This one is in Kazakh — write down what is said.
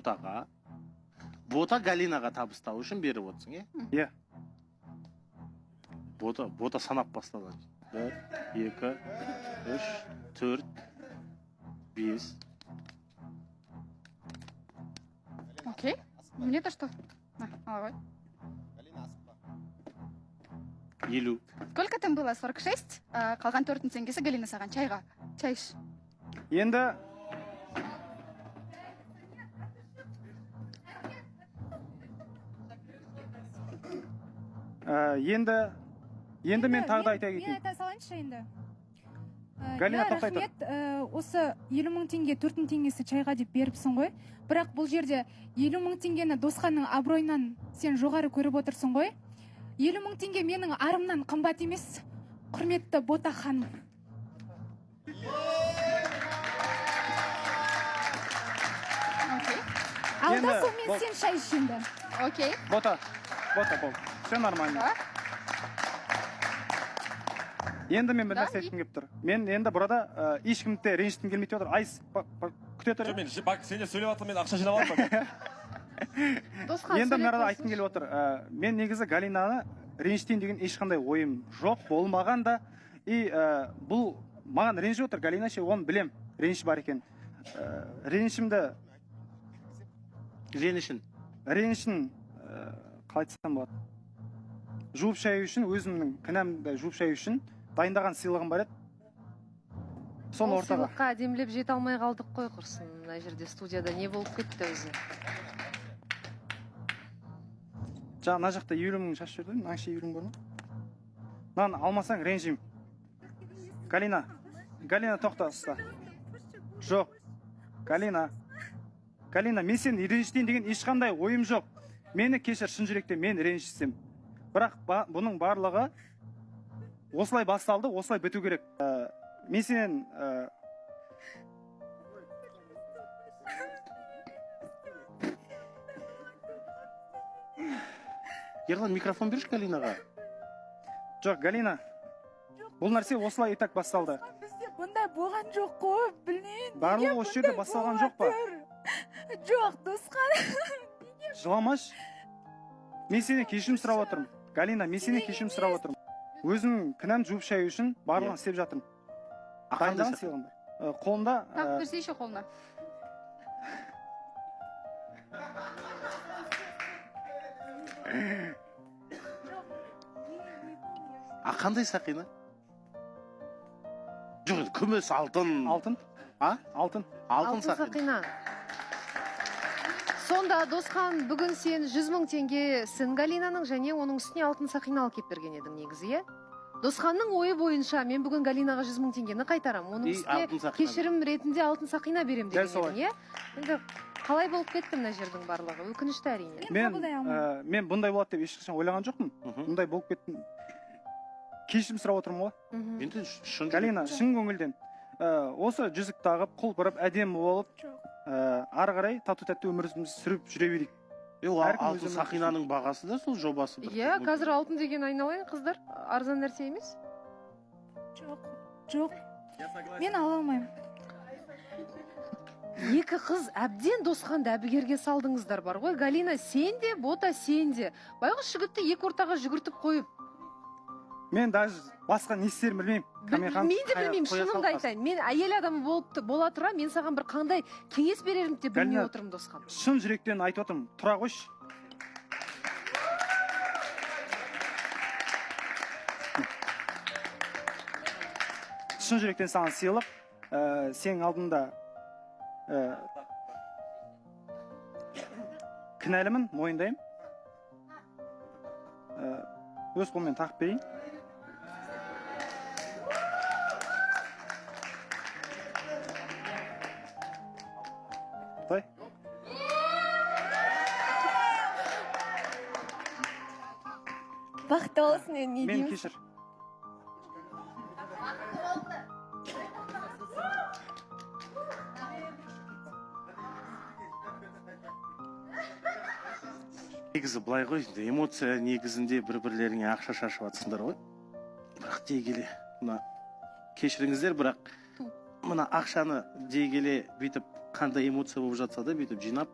Ботаға. Бота Галинаға табыстау үшін беріп отырсың, е? Иә. Бота санап басталады. 1, 2, 3, 4, 5. Окей. Мне-то что? Давай. 50. Сколько там было? 46? Қалған 4 теңгесі Галина саған чайға. Чай іш. Енді мен тағы да айта Мен кетейін. айта салайыншы енді. Галина, тоқтай тұр. Рахмет, осы 50 мың теңге 4 мың теңгесі чайға деп беріпсің ғой. Бірақ бұл жерде 50 мың теңгені Досханның абыройынан сен жоғары көріп отырсың ғой. 50 мың теңге менің арымнан қымбат емес, құрметті Бота ханым. Алда сонымен сен шай іш енді. Окей. Бота, бол. Все нормально. Енді мен бір нәрсе айтқым келіп тұр. Мен енді burada ешкімді ренжіткім келмей отыр. Айс, күте тұр. Мен сен де сөйлеп жатыр, мен ақша жинап аламын. Енді мынада айтқым келіп отыр. Мен негізі Галинаны ренжітейін деген ешқандай ойым жоқ, болмаған да. И бұл маған ренжіп отыр. Галина ше, оны білем. Реніш бар екен. Ренішін қалай айтсам болады. Жуып шаю үшін, өзімнің кінәмді жуып шаю үшін дайындаған сыйлығым бар еді. Соны ортаға. Сыйлыққа демлеп жете алмай қалдық қой құрсын. Мына жерде студияда не болып кетті өзі? Мына жақта 50 мың шашып жүрдім, мына жақта 50 мың бар ма? Мынаны алмасаң ренжим. Галина, тоқта ұста. Жоқ. Галина, мен сені ренжітейін деген ешқандай ойым жоқ. Мені кешір, шын жүректен мен ренжітсем. Бірақ бұның барлығы осылай басталды, осылай біту керек. Мен сенен Ерлан, микрофон берші Галинаға. Жоқ, Галина, бұл нәрсе осылай етак басталды. Бізде бұндай болған жоқ қой, білмейін. Барлығы осы жерде басталған жоқ па? Жоқ, Досхан. Жыламаш. Мен сені кешірім сұрап отырмын. Галина, мен сені кешірім сұрап отырмын. Өзім кінәм жуып шаю үшін барлығын істеп жатырмын. Дайындаған сыйлығым бар. Қолымда... Так, көрсейші қолына. Қандай сақина? Жоқ, күміс, алтын. Алтын? Алтын сақина. Сонда Досхан, бүгін сен 100 мың теңге сін Галинаның және оның үстіне алтын сақина алып кеп берген едің негізі, е? Досханның ойы бойынша мен бүгін Галинаға 100 мың теңгені қайтарам. Оның үстіне кешірім ретінде алтын сақина берем деген едің, е? Енді қалай болып кетті мына жердің барлығы? Өкінішті әрине. Мен бұндай болады деп ешқашан ойлаған жоқпын. Бұндай болып кеттім. Кешірім сұрап отырмын ғой. Галина, шын көңілден. Осы жүзік тағып, құлпырып, әдемі болып, ары қарай тату-тәтті өмірімізді сүріп жүре берейік. Алтын сақинаның бағасы да сол жобасы. Иә, қазір алтын деген айналайын, қыздар. Арзан нәрсе емес? Жоқ. Мен ала алмаймын. Екі қыз әбден Досханды әбігерге салдыңыздар бар ғой. Галина, сен де, Бота сен де. Байғұс жігітті екі ортаға жүгіртіп қойып. Мен даже басқа не істерін білмеймін. Мен де білмеймін, шынымды айтайын. Мен әйел адамы бола тұра, мен саған бір қандай кеңес берерімді де білмей отырмын, Досхан. Шын жүректен айтып отырмын, тұра қойшы. Шын жүректен саған сыйлық, сенің алдында кінәлімін, мойындаймын. Өз қолмен тақып берейін. Бақытты болсын, не деймін? Мен кешір. Негізі былай ғой, эмоция негізінде бір-бірлеріңе ақша шашып атсыңдар ғой. Бірақ дей келе, кешіріңіздер, бірақ мына ақшаны дей келе бүйтіп қандай эмоция болып жатса да бүйтіп жинап,